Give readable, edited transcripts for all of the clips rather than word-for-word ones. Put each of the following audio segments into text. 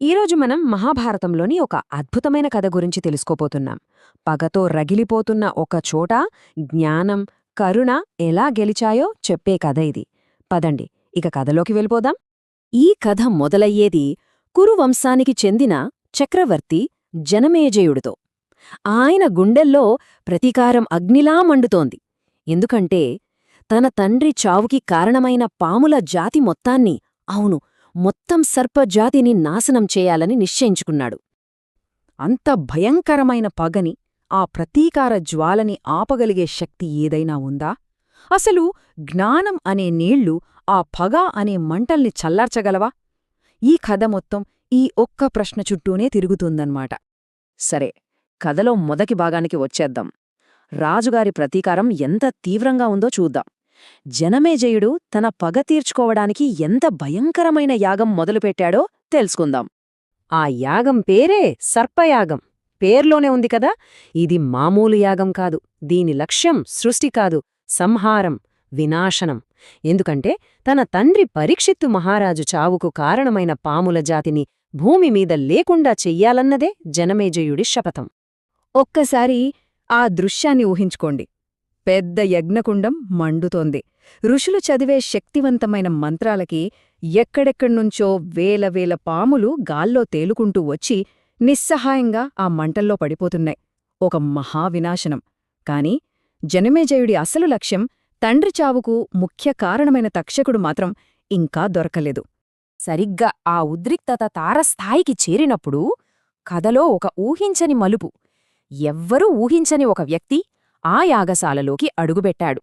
ఈరోజు మనం మహాభారతంలోని ఒక అద్భుతమైన కథ గురించి తెలుసుకోపోతున్నాం. పగతో రగిలిపోతున్న ఒక చోట జ్ఞానం, కరుణ ఎలా గెలిచాయో చెప్పే కథ ఇది. పదండి, ఇక కథలోకి వెళ్ళిపోదాం. ఈ కథ మొదలయ్యేది కురువంశానికి చెందిన చక్రవర్తి జనమేజయుడితో. ఆయన గుండెల్లో ప్రతీకారం అగ్నిలా మండుతోంది. ఎందుకంటే తన తండ్రి చావుకి కారణమైన పాముల జాతి మొత్తాన్ని, అవును, మొత్తం సర్పజాతిని నాశనం చేయాలని నిశ్చయించుకున్నాడు. అంత భయంకరమైన పగని, ఆ ప్రతీకార జ్వాలని ఆపగలిగే శక్తి ఏదైనా ఉందా? అసలు జ్ఞానం అనే నీళ్లు ఆ పగ అనే మంటల్ని చల్లార్చగలవా? ఈ కథ మొత్తం ఈ ఒక్క ప్రశ్న చుట్టూనే తిరుగుతుందన్నమాట. సరే, కథలో మొదటి భాగానికి వచ్చేద్దాం. రాజుగారి ప్రతీకారం ఎంత తీవ్రంగా ఉందో చూద్దాం. జనమేజయుడు తన పగ తీర్చుకోవడానికి ఎంత భయంకరమైన యాగం మొదలుపెట్టాడో తెలుసుకుందాం. ఆ యాగం పేరే సర్పయాగం. పేర్లోనే ఉంది కదా, ఇది మామూలు యాగం కాదు. దీని లక్ష్యం సృష్టి కాదు, సంహారం, వినాశనం. ఎందుకంటే తన తండ్రి పరీక్షిత్తు మహారాజు చావుకు కారణమైన పాముల జాతిని భూమిమీద లేకుండా చెయ్యాలన్నదే జనమేజయుడి శపథం. ఒక్కసారి ఆ దృశ్యాన్ని ఊహించుకోండి. పెద్ద యజ్ఞకుండం మండుతోంది. ఋషులు చదివే శక్తివంతమైన మంత్రాలకి ఎక్కడెక్కడ్నుంచో వేల వేల పాములు గాల్లో తేలుకుంటూ వచ్చి నిస్సహాయంగా ఆ మంటల్లో పడిపోతున్నాయి. ఒక మహావినాశనం. కాని జనమేజయుడి అసలు లక్ష్యం, తండ్రి చావుకు ముఖ్య కారణమైన తక్షకుడు మాత్రం ఇంకా దొరకలేదు. సరిగ్గా ఆ ఉద్రిక్తత తారస్థాయికి చేరినప్పుడు కథలో ఒక ఊహించని మలుపు. ఎవ్వరూ ఊహించని ఒక వ్యక్తి ఆ యాగశాలలోకి అడుగుబెట్టాడు,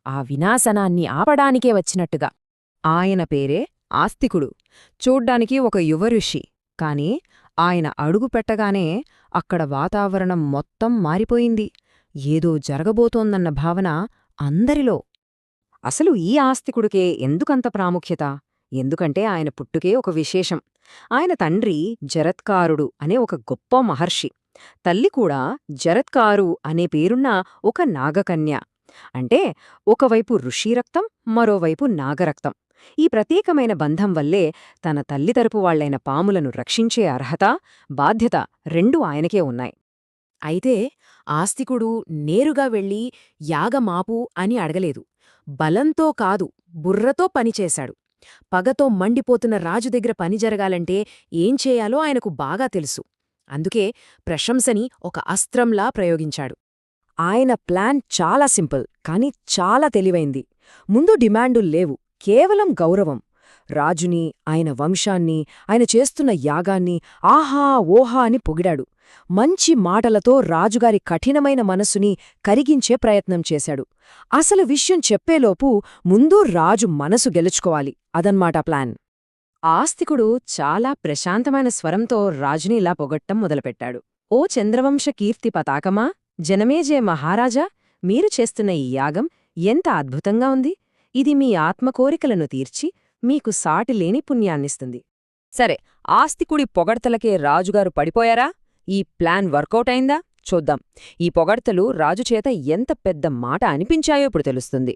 ఆ వినాశనాన్ని ఆపడానికే వచ్చినట్టుగా. ఆయన పేరే ఆస్తికుడు. చూడ్డానికి ఒక యువఋషి. కాని ఆయన అడుగుపెట్టగానే అక్కడ వాతావరణం మొత్తం మారిపోయింది. ఏదో జరగబోతోందన్న భావన అందరిలో. అసలు ఈ ఆస్తికుడికే ఎందుకంత ప్రాముఖ్యత? ఎందుకంటే ఆయన పుట్టుకే ఒక విశేషం. ఆయన తండ్రి జరత్కారుడు అనే ఒక గొప్ప మహర్షి. తల్లి కూడా జరత్కారు అనే పేరున్న ఒక నాగకన్య. అంటే ఒకవైపు ఋషిరక్తం, మరోవైపు నాగరక్తం. ఈ ప్రత్యేకమైన బంధం వల్లే తన తల్లి తరపు వాళ్లైన పాములను రక్షించే అర్హత, బాధ్యత రెండూ ఆయనకే ఉన్నాయి. అయితే ఆస్తికుడు నేరుగా వెళ్ళి యాగమాపు అని అడగలేదు. బలంతో కాదు, బుర్రతో పనిచేశాడు. పగతో మండిపోతున్న రాజు దగ్గర పని జరగాలంటే ఏం చేయాలో ఆయనకు బాగా తెలుసు. అందుకే ప్రశంసని ఒక అస్త్రంలా ప్రయోగించాడు. ఆయన ప్లాన్ చాలా సింపుల్, కాని చాలా తెలివైంది. ముందు డిమాండుల్లేవు, కేవలం గౌరవం. రాజుని, ఆయన వంశాన్ని, ఆయన చేస్తున్న యాగాన్ని ఆహా ఓహా అని పొగిడాడు. మంచి మాటలతో రాజుగారి కఠినమైన మనసుని కరిగించే ప్రయత్నం చేశాడు. అసలు విషయం చెప్పేలోపు ముందు రాజు మనసు గెలుచుకోవాలి. అదన్మాట ప్లాన్. ఆస్తికుడు చాలా ప్రశాంతమైన స్వరంతో రాజుని ఇలా పొగట్టం మొదలుపెట్టాడు. ఓ చంద్రవంశ కీర్తి పతాకమా, జనమేజయ మహారాజా, మీరు చేస్తున్న ఈ యాగం ఎంత అద్భుతంగా ఉంది. ఇది మీ ఆత్మకోరికలను తీర్చి మీకు సాటిలేని పుణ్యాన్నిస్తుంది. సరే, ఆస్తికుడి పొగడ్తలకే రాజుగారు పడిపోయారా? ఈ ప్లాన్ వర్కౌట్ అయిందా? చూద్దాం. ఈ పొగడ్తలు రాజుచేత ఎంత పెద్ద మాట అనిపించాయో ఇప్పుడు తెలుస్తుంది.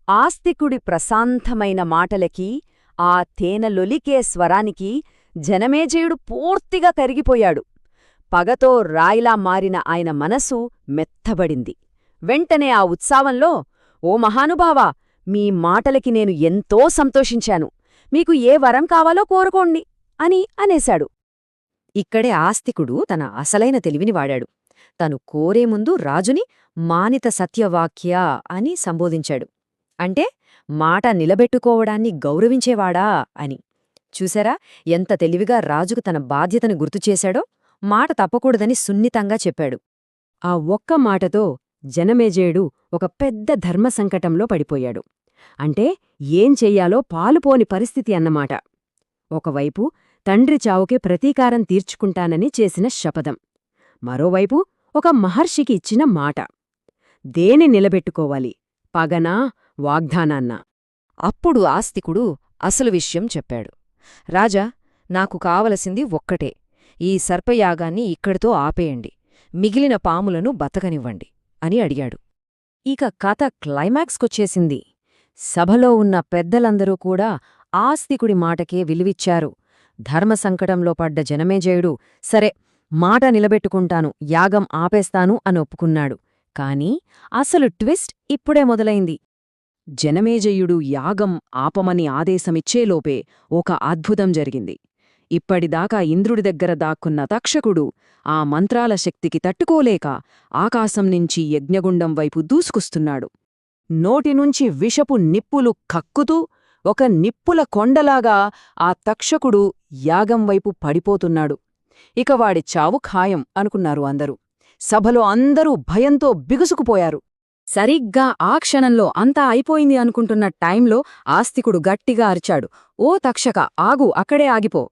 ఆస్తికుడి ప్రశాంతమైన మాటలకి, ఆ తేనెలొలికే స్వరానికి జనమేజయుడు పూర్తిగా కరిగిపోయాడు. పగతో రాయిలా మారిన ఆయన మనసు మెత్తబడింది. వెంటనే ఆ ఉత్సావంలో, ఓ మహానుభావా, మీ మాటలకి నేను ఎంతో సంతోషించాను. మీకు ఏ వరం కావాలో కోరుకోండి అని అనేశాడు. ఇక్కడే ఆస్తికుడు తన అసలైన తెలివిని వాడాడు. తను కోరే ముందు రాజుని మానిత సత్యవాక్య అని సంబోధించాడు. అంటే మాట నిలబెట్టుకోవడాన్ని గౌరవించేవాడా అని. చూశారా ఎంత తెలివిగా రాజుకు తన బాధ్యతను గుర్తుచేశాడో? మాట తప్పకూడదని సున్నితంగా చెప్పాడు. ఆ ఒక్క మాటతో జనమేజయుడు ఒక పెద్ద ధర్మసంకటంలో పడిపోయాడు. అంటే ఏం చెయ్యాలో పాలుపోని పరిస్థితి అన్నమాట. ఒకవైపు తండ్రి చావుకే ప్రతీకారం తీర్చుకుంటానని చేసిన శపథం, మరోవైపు ఒక మహర్షికి ఇచ్చిన మాట. దేని నిలబెట్టుకోవాలి, పగనా, వాగ్దానాన్నా? అప్పుడు ఆస్తికుడు అసలు విషయం చెప్పాడు. రాజా, నాకు కావలసింది ఒక్కటే. ఈ సర్పయాగాన్ని ఇక్కడితో ఆపేయండి. మిగిలిన పాములను బతకనివ్వండి అని అడిగాడు. ఇక కథ క్లైమాక్స్కొచ్చేసింది. సభలో ఉన్న పెద్దలందరూ కూడా ఆస్తికుడి మాటకే విలువిచ్చారు. ధర్మసంకటంలో పడ్డ జనమేజయుడు సరే మాట నిలబెట్టుకుంటాను, యాగం ఆపేస్తాను అని ఒప్పుకున్నాడు. కాని అసలు ట్విస్ట్ ఇప్పుడే మొదలైంది. జనమేజయుడు యాగం ఆపమని ఆదేశమిచ్చేలోపే ఒక అద్భుతం జరిగింది. ఇప్పటిదాకా ఇంద్రుడి దగ్గర దాక్కున్న తక్షకుడు ఆ మంత్రాల శక్తికి తట్టుకోలేక ఆకాశం నుంచి యజ్ఞగుండం వైపు దూసుకొస్తున్నాడు. నోటినుంచి విషపు నిప్పులు కక్కుతూ ఒక నిప్పుల కొండలాగా ఆ తక్షకుడు యాగం వైపు పడిపోతున్నాడు. ఇక వాడి చావు ఖాయం అనుకున్నారు అందరూ. సభలో అందరూ భయంతో బిగుసుకుపోయారు. సరిగ్గా ఆ క్షణంలో అంతా అయిపోయింది అనుకుంటున్న టైంలో ఆస్తికుడు గట్టిగా అరిచాడు, ఓ తక్షక, ఆగు, అక్కడే ఆగిపో.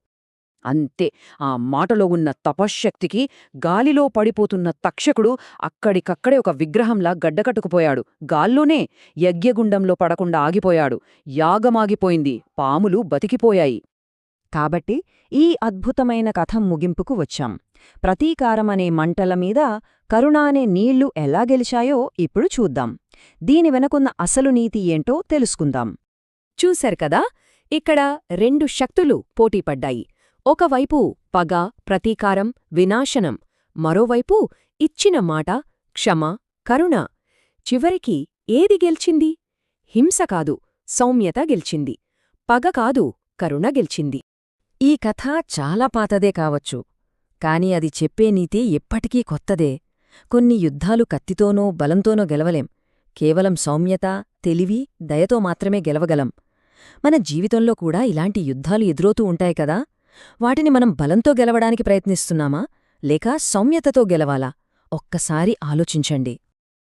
అంతే, ఆ మాటలో ఉన్న తపశ్శక్తికి గాలిలో పడిపోతున్న తక్షకుడు అక్కడికక్కడే ఒక విగ్రహంలా గడ్డకట్టుకుపోయాడు. గాల్లోనే యజ్ఞగుండంలో పడకుండా ఆగిపోయాడు. యాగమాగిపోయింది, పాములు బతికిపోయాయి. కాబట్టి ఈ అద్భుతమైన కథ ముగింపుకు వచ్చాం. ప్రతీకారమనే మంటలమీద కరుణ అనే నీళ్లు ఎలా గెలిచాయో ఇప్పుడు చూద్దాం. దీని వెనకున్న అసలు నీతి ఏంటో తెలుసుకుందాం. చూశారు కదా, ఇక్కడ రెండు శక్తులు పోటీపడ్డాయి. ఒకవైపు పగ, ప్రతీకారం, వినాశనం. మరోవైపు ఇచ్చిన మాట, క్షమ, కరుణ. చివరికి ఏది గెలిచింది? హింస కాదు, సౌమ్యత గెలిచింది. పగ కాదు, కరుణ గెలిచింది. ఈ కథ చాలా పాతదే కావచ్చు, కాని అది చెప్పే నీతి ఎప్పటికీ కొత్తదే. కొన్ని యుద్ధాలు కత్తితోనో బలంతోనో గెలవలేం. కేవలం సౌమ్యత, తెలివి, దయతో మాత్రమే గెలవగలం. మన జీవితంలో కూడా ఇలాంటి యుద్ధాలు ఎదురవుతూ ఉంటాయి కదా. వాటిని మనం బలంతో గెలవడానికి ప్రయత్నిస్తున్నామా, లేక సౌమ్యతతో గెలవాలా? ఒక్కసారి ఆలోచించండి.